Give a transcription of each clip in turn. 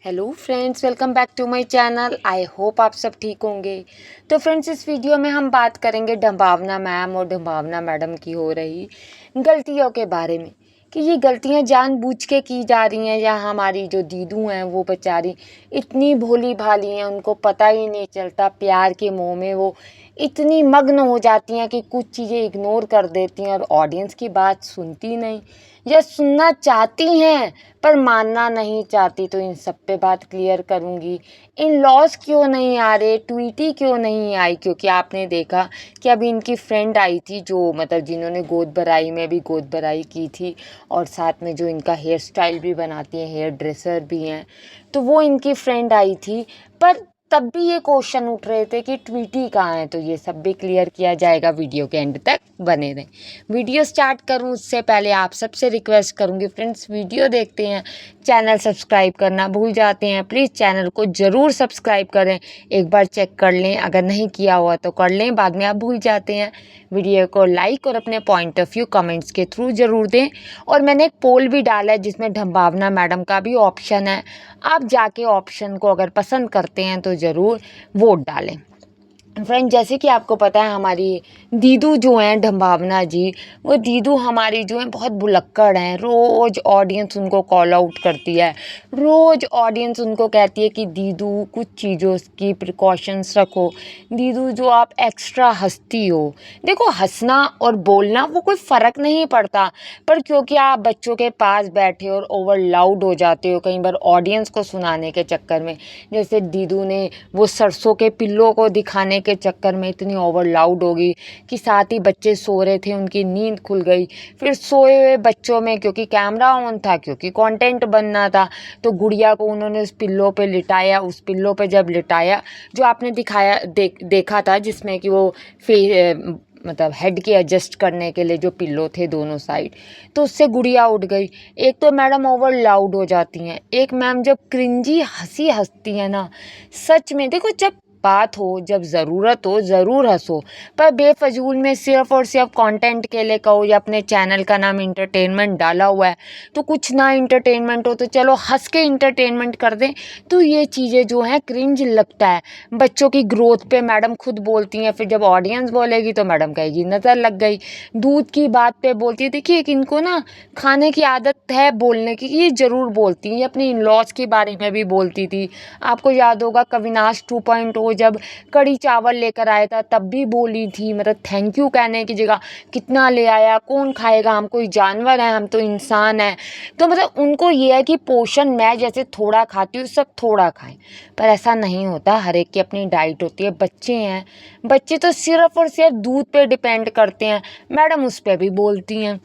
Hello friends, welcome back to my channel. I hope आप सब ठीक होंगे। तो फ्रेंड्स, इस वीडियो में हम बात करेंगे डम्भावना मैम और डम्भावना मैडम की हो रही गलतियों के बारे में कि ये गलतियां जानबूझ के की जा रही हैं या हमारी जो दीदू हैं वो बेचारी इतनी भोली भाली हैं, उनको पता ही नहीं चलता। प्यार के मोह में वो इतनी मग्न हो जाती हैं कि कुछ चीज़ें इग्नोर कर देती हैं और ऑडियंस की बात सुनती नहीं या सुनना चाहती हैं पर मानना नहीं चाहती। तो इन सब पे बात क्लियर करूँगी। इन लॉस क्यों नहीं आ रहे, ट्वीटी क्यों नहीं आई, क्योंकि आपने देखा कि अभी इनकी फ्रेंड आई थी जो मतलब जिन्होंने गोद भराई में भी गोद भराई की थी और साथ में जो इनका हेयर स्टाइल भी बनाती हैं, हेयर ड्रेसर भी हैं, तो वो इनकी फ्रेंड आई थी। पर तब भी ये क्वेश्चन उठ रहे थे कि ट्वीटी कहाँ है। तो ये सब भी क्लियर किया जाएगा, वीडियो के एंड तक बने रहें। वीडियो स्टार्ट करूं उससे पहले आप सबसे रिक्वेस्ट करूंगी फ्रेंड्स, वीडियो देखते हैं चैनल सब्सक्राइब करना भूल जाते हैं, प्लीज़ चैनल को ज़रूर सब्सक्राइब करें। एक बार चेक कर लें, अगर नहीं किया हुआ तो कर लें, बाद में आप भूल जाते हैं। वीडियो को लाइक और अपने पॉइंट ऑफ व्यू कमेंट्स के थ्रू ज़रूर दें। और मैंने एक पोल भी डाला है जिसमें डम्भावना मैडम का भी ऑप्शन है, आप जाके ऑप्शन को अगर पसंद करते हैं तो ज़रूर वोट डालें। फ्रेंड, जैसे कि आपको पता है हमारी दीदू जो हैं डम्भावना जी, वो दीदू हमारी जो हैं बहुत भुलक्कड़ हैं। रोज़ ऑडियंस उनको कॉल आउट करती है, रोज़ ऑडियंस उनको कहती है कि दीदू कुछ चीज़ों की प्रिकॉशंस रखो, दीदू जो आप एक्स्ट्रा हंसती हो। देखो, हंसना और बोलना वो कोई फ़र्क नहीं पड़ता, पर क्योंकि आप बच्चों के पास बैठे और ओवर लाउड हो जाते हो कई बार ऑडियंस को सुनाने के चक्कर में, जैसे दीदू ने वो सरसों के पिल्लों को दिखाने के चक्कर में इतनी ओवर लाउड हो गई कि साथ ही बच्चे सो रहे थे, उनकी नींद खुल गई। फिर सोए हुए बच्चों में, क्योंकि कैमरा ऑन था, क्योंकि कंटेंट बनना था, तो गुड़िया को उन्होंने उस पिल्लों पे लिटाया। उस पिल्लों पे जब लिटाया, जो आपने दिखाया देखा था, जिसमें कि वो मतलब हेड के एडजस्ट करने के लिए जो पिल्लो थे दोनों साइड, तो उससे गुड़िया उठ गई। एक तो मैडम ओवर लाउड हो जाती हैं, एक मैम जब क्रिंजी हंसी हंसती है ना, सच में देखो, जब बात हो, जब ज़रूरत हो ज़रूर हंसो, पर बेफजूल में सिर्फ और सिर्फ कंटेंट के लिए कहो, या अपने चैनल का नाम इंटरटेनमेंट डाला हुआ है तो कुछ ना इंटरटेनमेंट हो तो चलो हंस के इंटरटेनमेंट कर दें, तो ये चीज़ें जो हैं क्रिंज लगता है। बच्चों की ग्रोथ पे मैडम खुद बोलती हैं, फिर जब ऑडियंस बोलेगी तो मैडम कहेगी नज़र लग गई। दूध की बात पे बोलती है, देखिए कि इनको ना खाने की आदत है बोलने की, ये ज़रूर बोलती हैं। ये अपनी इन लॉज के बारे में भी बोलती थी। आपको याद होगा कविनाश 2.0 जब कड़ी चावल लेकर आया था तब भी बोली थी, मतलब थैंक यू कहने की जगह कितना ले आया, कौन खाएगा, हम कोई जानवर हैं, हम तो इंसान हैं। तो मतलब उनको ये है कि पोषण मैं जैसे थोड़ा खाती हूँ, सब थोड़ा खाएं, पर ऐसा नहीं होता। हर एक की अपनी डाइट होती है। बच्चे हैं, बच्चे तो सिर्फ और सिर्फ दूध पे डिपेंड करते हैं, मैडम उस पर भी बोलती हैं।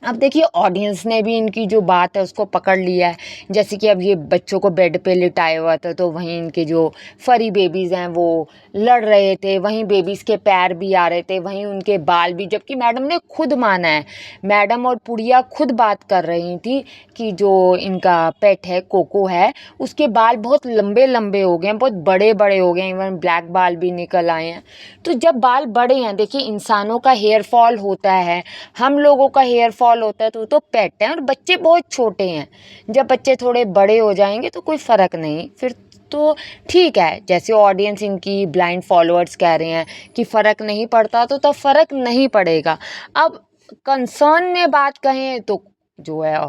अब देखिए, ऑडियंस ने भी इनकी जो बात है उसको पकड़ लिया है। जैसे कि अब ये बच्चों को बेड पे लिटाया हुआ था, तो वहीं इनके जो फरी बेबीज़ हैं वो लड़ रहे थे, वहीं बेबीज़ के पैर भी आ रहे थे, वहीं उनके बाल भी, जबकि मैडम ने खुद माना है, मैडम और पुड़िया खुद बात कर रही थी कि जो इनका पेट है, कोको है, उसके बाल बहुत लंबे लंबे हो गए हैं, बहुत बड़े बड़े हो गए हैं, इवन ब्लैक बाल भी निकल आए हैं। तो जब बाल बड़े हैं, देखिए इंसानों का हेयर फॉल होता है, हम लोगों का हेयर फॉल होता है, तो पेट है, और बच्चे बहुत छोटे हैं। जब बच्चे थोड़े बड़े हो जाएंगे तो कोई फ़र्क नहीं, फिर तो ठीक है। जैसे ऑडियंस इनकी ब्लाइंड फॉलोअर्स कह रहे हैं कि फ़र्क नहीं पड़ता, तो तब फ़र्क नहीं पड़ेगा। अब कंसर्न में बात कहें तो जो है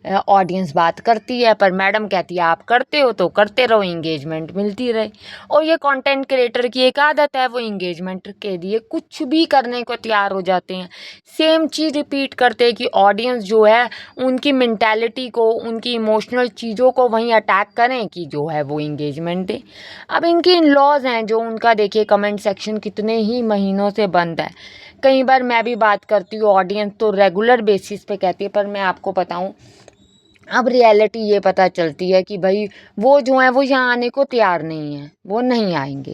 ऑडियंस बात करती है, पर मैडम कहती है आप करते हो तो करते रहो, इंगेजमेंट मिलती रहे। और ये कंटेंट क्रिएटर की एक आदत है, वो इंगेजमेंट के लिए कुछ भी करने को तैयार हो जाते हैं, सेम चीज़ रिपीट करते हैं कि ऑडियंस जो है उनकी मेंटालिटी को, उनकी इमोशनल चीज़ों को वहीं अटैक करें कि जो है वो इंगेजमेंट दे। अब इनके इन लॉज हैं जो उनका, देखिए कमेंट सेक्शन कितने ही महीनों से बंद है। कई बार मैं भी बात करती हूँ, ऑडियंस तो रेगुलर बेसिस पे कहती है, पर मैं आपको बताऊँ अब रियलिटी ये पता चलती है कि भाई वो जो हैं वो यहाँ आने को तैयार नहीं है, वो नहीं आएंगे।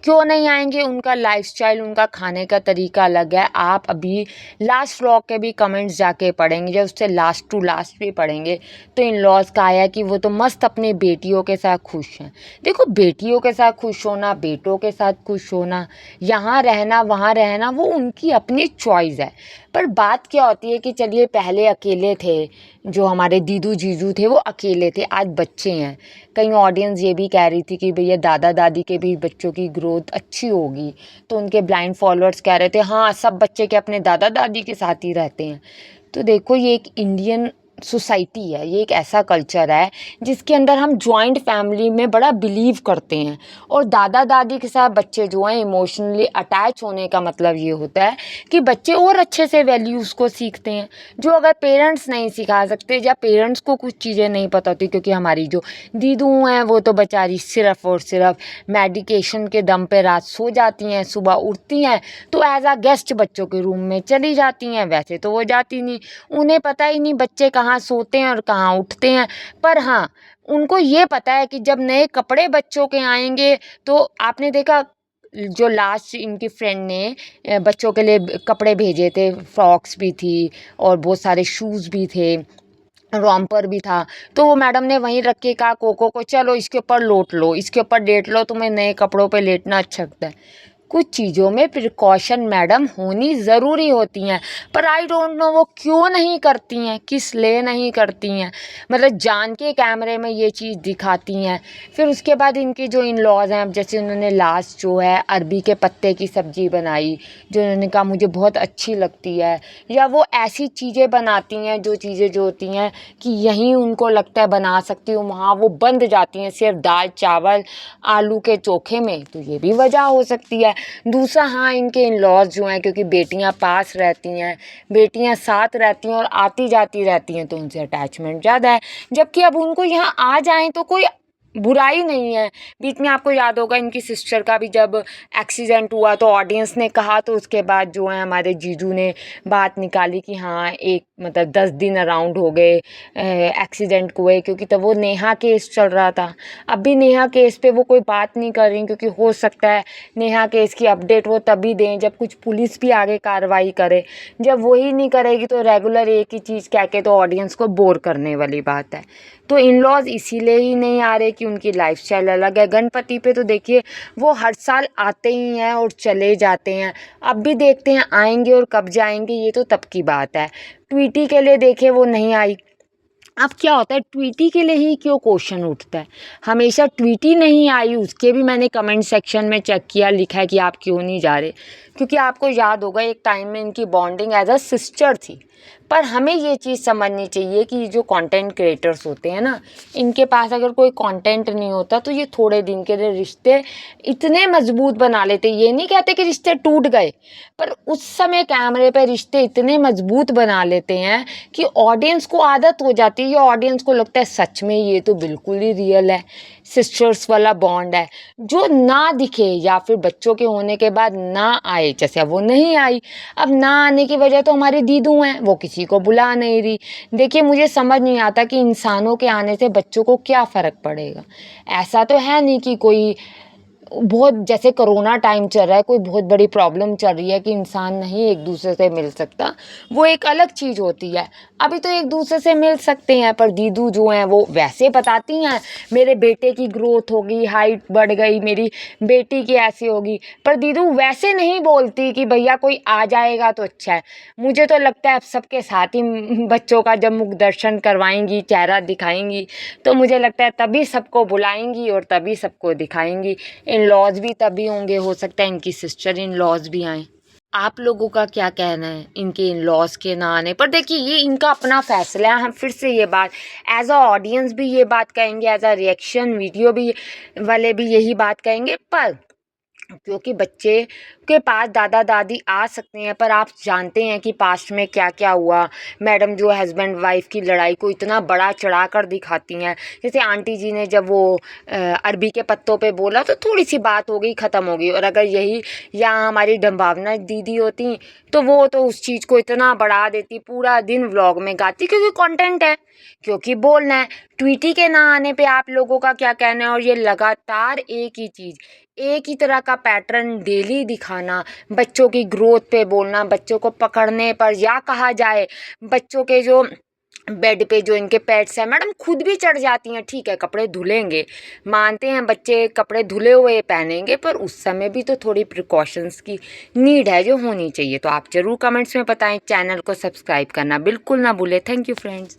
क्यों नहीं आएंगे? उनका लाइफस्टाइल, उनका खाने का तरीका अलग है। आप अभी लास्ट व्लॉग के भी कमेंट्स जाके पढ़ेंगे, जब उससे लास्ट टू लास्ट भी पढ़ेंगे, तो इन लॉज का आया कि वो तो मस्त अपनी बेटियों के साथ खुश हैं। देखो, बेटियों के साथ खुश होना, बेटों के साथ खुश होना, यहाँ रहना वहाँ रहना, वो उनकी अपनी चॉइस है। पर बात क्या होती है कि चलिए पहले अकेले थे, जो हमारे दीदू जीजू थे वो अकेले थे, आज बच्चे हैं। कहीं ऑडियंस ये भी कह रही थी कि भैया दादा दादी के भी बच्चों की ग्रोथ अच्छी होगी, तो उनके ब्लाइंड फॉलोअर्स कह रहे थे हाँ सब बच्चे के अपने दादा दादी के साथ ही रहते हैं। तो देखो ये एक इंडियन सोसाइटी है, ये एक ऐसा कल्चर है जिसके अंदर हम जॉइंट फैमिली में बड़ा बिलीव करते हैं। और दादा दादी के साथ बच्चे जो हैं इमोशनली अटैच होने का मतलब ये होता है कि बच्चे और अच्छे से वैल्यूज़ को सीखते हैं, जो अगर पेरेंट्स नहीं सिखा सकते या पेरेंट्स को कुछ चीज़ें नहीं पता होती। क्योंकि हमारी जो दीदू हैं वो तो बेचारी सिर्फ़ और सिर्फ मेडिकेशन के दम पे रात सो जाती हैं, सुबह उठती हैं तो एज आ गेस्ट बच्चों के रूम में चली जाती हैं, वैसे तो वो जाती नहीं, उन्हें पता ही नहीं बच्चे कहाँ सोते हैं और कहाँ उठते हैं। पर हाँ, उनको ये पता है कि जब नए कपड़े बच्चों के आएंगे, तो आपने देखा जो लास्ट इनकी फ्रेंड ने बच्चों के लिए कपड़े भेजे थे, फ्रॉक्स भी थी और बहुत सारे शूज़ भी थे, रॉम्पर भी था, तो वो मैडम ने वहीं रख के कहा कोको को चलो इसके ऊपर लोट लो, इसके ऊपर लेट लो, तुम्हें नए कपड़ों पे लेटना अच्छा लगता है। कुछ चीज़ों में प्रिकॉशन मैडम होनी ज़रूरी होती हैं, पर आई डोंट नो वो क्यों नहीं करती हैं, किस लिए नहीं करती हैं। मतलब जान के कैमरे में ये चीज़ दिखाती हैं। फिर उसके बाद इनके जो इन लॉज हैं, अब जैसे उन्होंने लास्ट जो है अरबी के पत्ते की सब्ज़ी बनाई, जो उन्होंने कहा मुझे बहुत अच्छी लगती है, या वो ऐसी चीज़ें बनाती हैं जो चीज़ें जो होती हैं कि यहीं उनको लगता है बना सकती हूँ, वहाँ वो बंद जाती हैं सिर्फ दाल चावल आलू के चोखे में, तो ये भी वजह हो सकती है। दूसरा हाँ, इनके इन लॉज जो हैं, क्योंकि बेटियां पास रहती हैं, बेटियां साथ रहती हैं और आती जाती रहती हैं, तो उनसे अटैचमेंट ज़्यादा है। जबकि अब उनको यहाँ आ जाएं तो कोई बुराई नहीं है। बीच में आपको याद होगा इनकी सिस्टर का भी जब एक्सीडेंट हुआ तो ऑडियंस ने कहा, तो उसके बाद जो है हमारे जीजू ने बात निकाली कि हाँ एक मतलब 10 दिन अराउंड हो गए एक्सीडेंट को हुए, क्योंकि तब वो नेहा केस चल रहा था। अब भी नेहा केस पे वो कोई बात नहीं कर रही, क्योंकि हो सकता है नेहा केस की अपडेट वो तभी दें जब कुछ पुलिस भी आगे कार्रवाई करे। जब वही नहीं करेगी तो रेगुलर एक ही चीज़ कह के तो ऑडियंस को बोर करने वाली बात है। तो इन लॉज इसीलिए ही नहीं आ रहे कि उनकी लाइफस्टाइल अलग है। गणपति पे तो देखिए वो हर साल आते ही हैं और चले जाते हैं, अब भी देखते हैं आएंगे और कब जाएंगे, ये तो तब की बात है। ट्वीटी के लिए देखिए वो नहीं आई। अब क्या होता है, ट्वीटी के लिए ही क्यों क्वेश्चन उठता है, हमेशा ट्वीटी नहीं आई, उसके भी मैंने कमेंट सेक्शन में चेक किया, लिखा है कि आप क्यों नहीं जा रहे। क्योंकि आपको याद होगा एक टाइम में इनकी बॉन्डिंग एज अ सिस्टर थी। पर हमें ये चीज़ समझनी चाहिए कि जो कंटेंट क्रिएटर्स होते हैं ना, इनके पास अगर कोई कंटेंट नहीं होता तो ये थोड़े दिन के लिए रिश्ते इतने मजबूत बना लेते, ये नहीं कहते कि रिश्ते टूट गए, पर उस समय कैमरे पे रिश्ते इतने मजबूत बना लेते हैं कि ऑडियंस को आदत हो जाती है, या ऑडियंस को लगता है सच में ये तो बिल्कुल ही रियल है, सिस्टर्स वाला बॉन्ड है। जो ना दिखे या फिर बच्चों के होने के बाद ना आए, जैसे अब वो नहीं आई, अब ना आने की वजह तो हमारी दीदू हैं, वो किसी को बुला नहीं रही। देखिए मुझे समझ नहीं आता कि इंसानों के आने से बच्चों को क्या फ़र्क पड़ेगा। ऐसा तो है नहीं कि कोई बहुत, जैसे कोरोना टाइम चल रहा है, कोई बहुत बड़ी प्रॉब्लम चल रही है कि इंसान नहीं एक दूसरे से मिल सकता, वो एक अलग चीज़ होती है। अभी तो एक दूसरे से मिल सकते हैं, पर दीदू जो हैं वो वैसे बताती हैं मेरे बेटे की ग्रोथ होगी, हाइट बढ़ गई, मेरी बेटी की ऐसी होगी, पर दीदू वैसे नहीं बोलती कि भैया कोई आ जाएगा तो अच्छा है। मुझे तो लगता है अब सबके साथ ही बच्चों का जब मुख दर्शन करवाएंगी, चेहरा दिखाएंगी, तो मुझे लगता है तभी सबको बुलाएंगी और तभी सबको दिखाएंगी। इन लॉज भी तभी होंगे, हो सकता है इनकी सिस्टर इन लॉज भी आए। आप लोगों का क्या कहना है इनके इन लॉज के ना आने पर? देखिए ये इनका अपना फैसला है, हम फिर से ये बात एज अ ऑडियंस भी ये बात कहेंगे, एज अ रिएक्शन वीडियो भी वाले भी यही बात कहेंगे। पर क्योंकि बच्चे के पास दादा दादी आ सकते हैं, पर आप जानते हैं कि पास्ट में क्या क्या हुआ। मैडम जो हस्बैंड वाइफ की लड़ाई को इतना बड़ा चढ़ा कर दिखाती हैं, जैसे आंटी जी ने जब वो अरबी के पत्तों पे बोला तो थोड़ी सी बात हो गई, ख़त्म हो गई। और अगर यही यहाँ हमारी डम्बावना दीदी होती तो वो तो उस चीज़ को इतना बढ़ा देती, पूरा दिन व्लॉग में गाती, क्योंकि कंटेंट है, क्योंकि बोलना है। ट्वीटी के ना आने पे आप लोगों का क्या कहना है? और ये लगातार एक ही चीज़, एक ही तरह का पैटर्न डेली दिखाना, बच्चों की ग्रोथ पे बोलना, बच्चों को पकड़ने पर, या कहा जाए बच्चों के जो बेड पे जो इनके पेट्स हैं, मैडम खुद भी चढ़ जाती हैं, ठीक है कपड़े धुलेंगे, मानते हैं बच्चे कपड़े धुले हुए पहनेंगे, पर उस समय भी तो थोड़ी प्रिकॉशंस की नीड है जो होनी चाहिए। तो आप ज़रूर कमेंट्स में बताएं, चैनल को सब्सक्राइब करना बिल्कुल ना भूलें। Thank you friends.